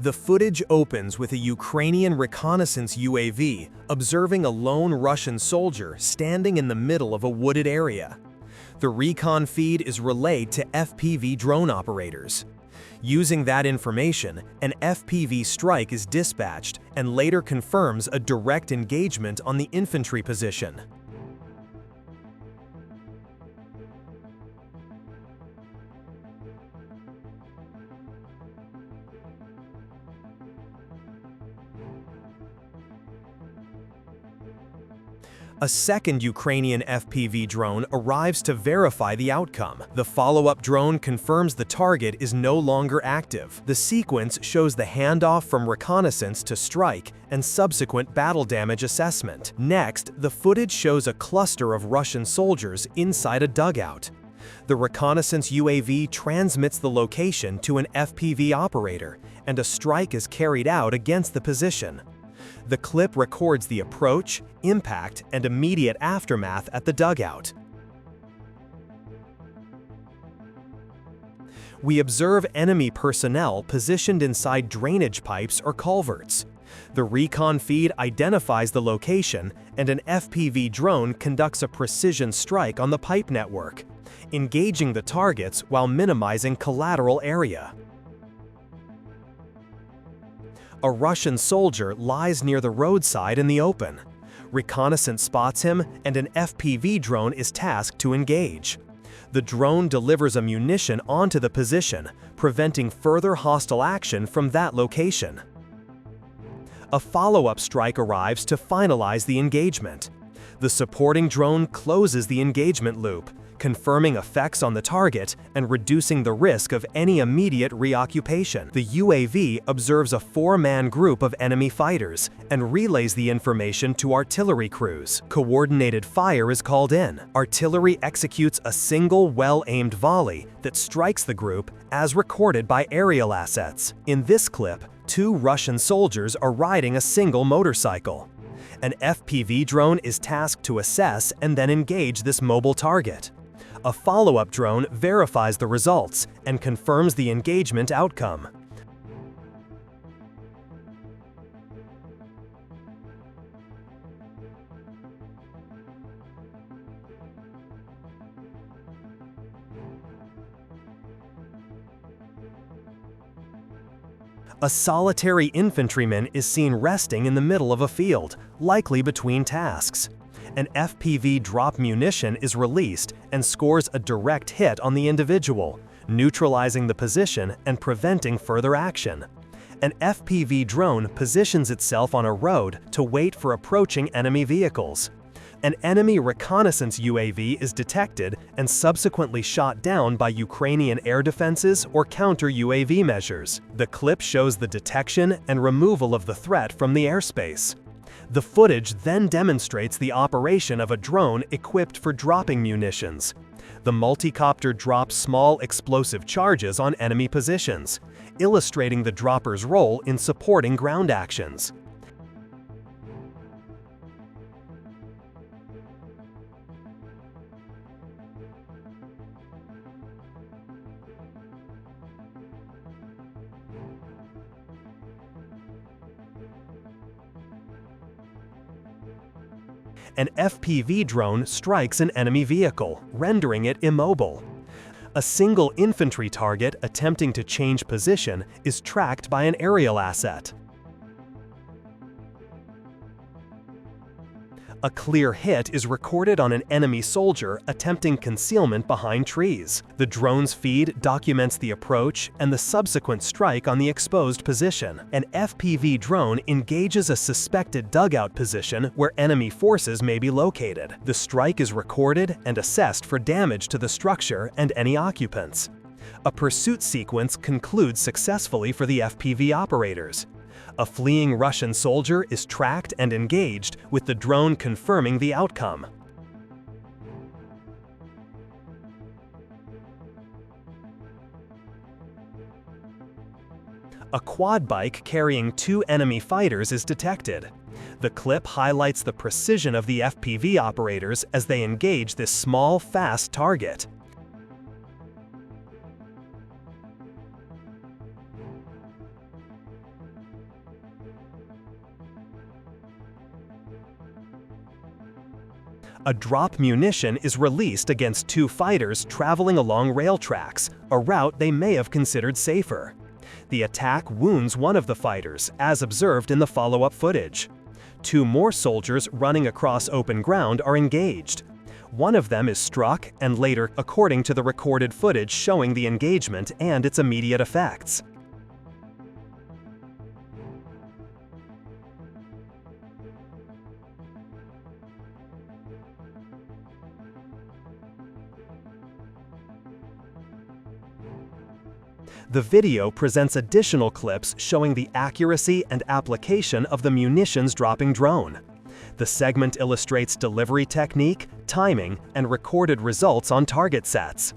The footage opens with a Ukrainian reconnaissance UAV observing a lone Russian soldier standing in the middle of a wooded area. The recon feed is relayed to FPV drone operators. Using that information, an FPV strike is dispatched and later confirms a direct engagement on the infantry position. A second Ukrainian FPV drone arrives to verify the outcome. The follow-up drone confirms the target is no longer active. The sequence shows the handoff from reconnaissance to strike and subsequent battle damage assessment. Next, the footage shows a cluster of Russian soldiers inside a dugout. The reconnaissance UAV transmits the location to an FPV operator, and a strike is carried out against the position. The clip records the approach, impact, and immediate aftermath at the dugout. We observe enemy personnel positioned inside drainage pipes or culverts. The recon feed identifies the location, and an FPV drone conducts a precision strike on the pipe network, engaging the targets while minimizing collateral area. A Russian soldier lies near the roadside in the open. Reconnaissance spots him, and an FPV drone is tasked to engage. The drone delivers a munition onto the position, preventing further hostile action from that location. A follow-up strike arrives to finalize the engagement. The supporting drone closes the engagement loop, confirming effects on the target and reducing the risk of any immediate reoccupation. The UAV observes a 4-man group of enemy fighters and relays the information to artillery crews. Coordinated fire is called in. Artillery executes a single well-aimed volley that strikes the group, as recorded by aerial assets. In this clip, 2 Russian soldiers are riding a single motorcycle. An FPV drone is tasked to assess and then engage this mobile target. A follow-up drone verifies the results and confirms the engagement outcome. A solitary infantryman is seen resting in the middle of a field, likely between tasks. An FPV drop munition is released and scores a direct hit on the individual, neutralizing the position and preventing further action. An FPV drone positions itself on a road to wait for approaching enemy vehicles. An enemy reconnaissance UAV is detected and subsequently shot down by Ukrainian air defenses or counter-UAV measures. The clip shows the detection and removal of the threat from the airspace. The footage then demonstrates the operation of a drone equipped for dropping munitions. The multicopter drops small explosive charges on enemy positions, illustrating the dropper's role in supporting ground actions. An FPV drone strikes an enemy vehicle, rendering it immobile. A single infantry target attempting to change position is tracked by an aerial asset. A clear hit is recorded on an enemy soldier attempting concealment behind trees. The drone's feed documents the approach and the subsequent strike on the exposed position. An FPV drone engages a suspected dugout position where enemy forces may be located. The strike is recorded and assessed for damage to the structure and any occupants. A pursuit sequence concludes successfully for the FPV operators. A fleeing Russian soldier is tracked and engaged, with the drone confirming the outcome. A quad bike carrying 2 enemy fighters is detected. The clip highlights the precision of the FPV operators as they engage this small, fast target. A drop munition is released against two fighters traveling along rail tracks, a route they may have considered safer. The attack wounds one of the fighters, as observed in the follow-up footage. Two more soldiers running across open ground are engaged. One of them is struck, and later, according to the recorded footage showing the engagement and its immediate effects. The video presents additional clips showing the accuracy and application of the munitions-dropping drone. The segment illustrates delivery technique, timing, and recorded results on target sets.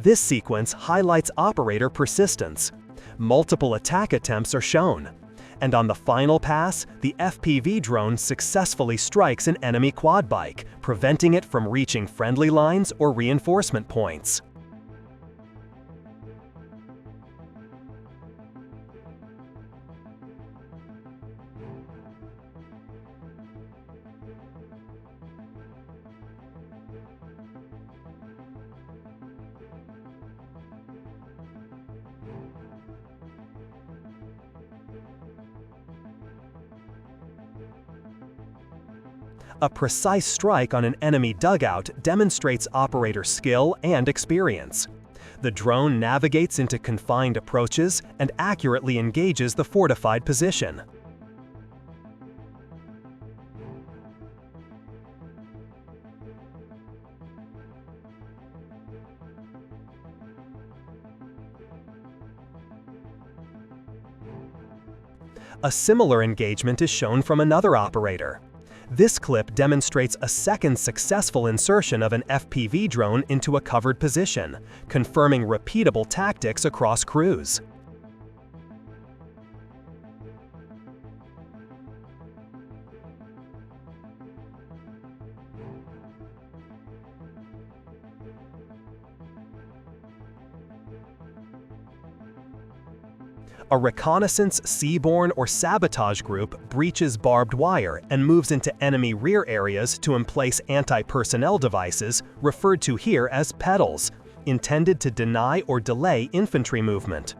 This sequence highlights operator persistence. Multiple attack attempts are shown. And on the final pass, the FPV drone successfully strikes an enemy quad bike, preventing it from reaching friendly lines or reinforcement points. A precise strike on an enemy dugout demonstrates operator skill and experience. The drone navigates into confined approaches and accurately engages the fortified position. A similar engagement is shown from another operator. This clip demonstrates a second successful insertion of an FPV drone into a covered position, confirming repeatable tactics across crews. A reconnaissance, seaborne, or sabotage group breaches barbed wire and moves into enemy rear areas to emplace anti-personnel devices, referred to here as pedals, intended to deny or delay infantry movement.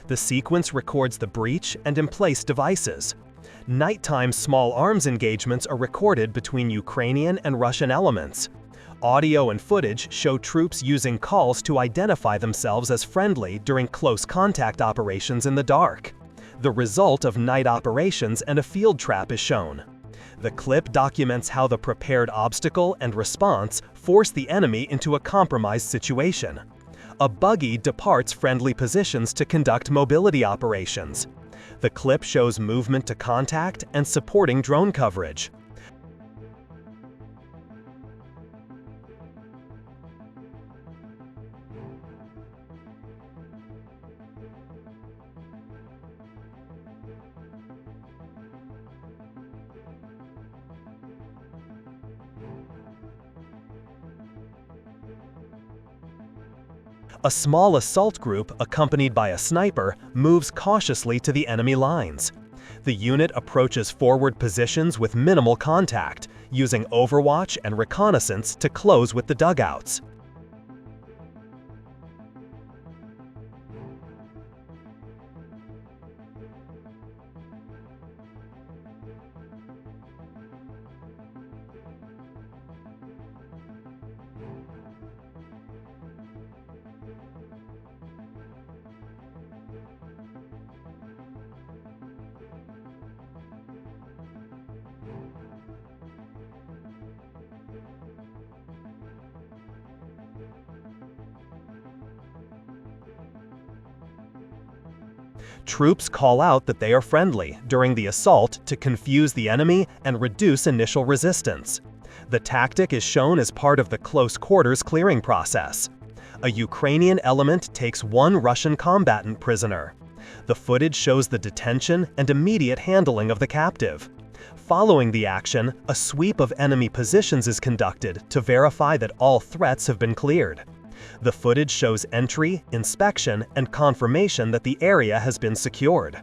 The sequence records the breach and emplace devices. Nighttime small arms engagements are recorded between Ukrainian and Russian elements. Audio and footage show troops using calls to identify themselves as friendly during close contact operations in the dark. The result of night operations and a field trap is shown. The clip documents how the prepared obstacle and response force the enemy into a compromised situation. A buggy departs friendly positions to conduct mobility operations. The clip shows movement to contact and supporting drone coverage. A small assault group, accompanied by a sniper, moves cautiously to the enemy lines. The unit approaches forward positions with minimal contact, using overwatch and reconnaissance to close with the dugouts. Troops call out that they are friendly during the assault to confuse the enemy and reduce initial resistance. The tactic is shown as part of the close quarters clearing process. A Ukrainian element takes one Russian combatant prisoner. The footage shows the detention and immediate handling of the captive. Following the action, a sweep of enemy positions is conducted to verify that all threats have been cleared. The footage shows entry, inspection, and confirmation that the area has been secured.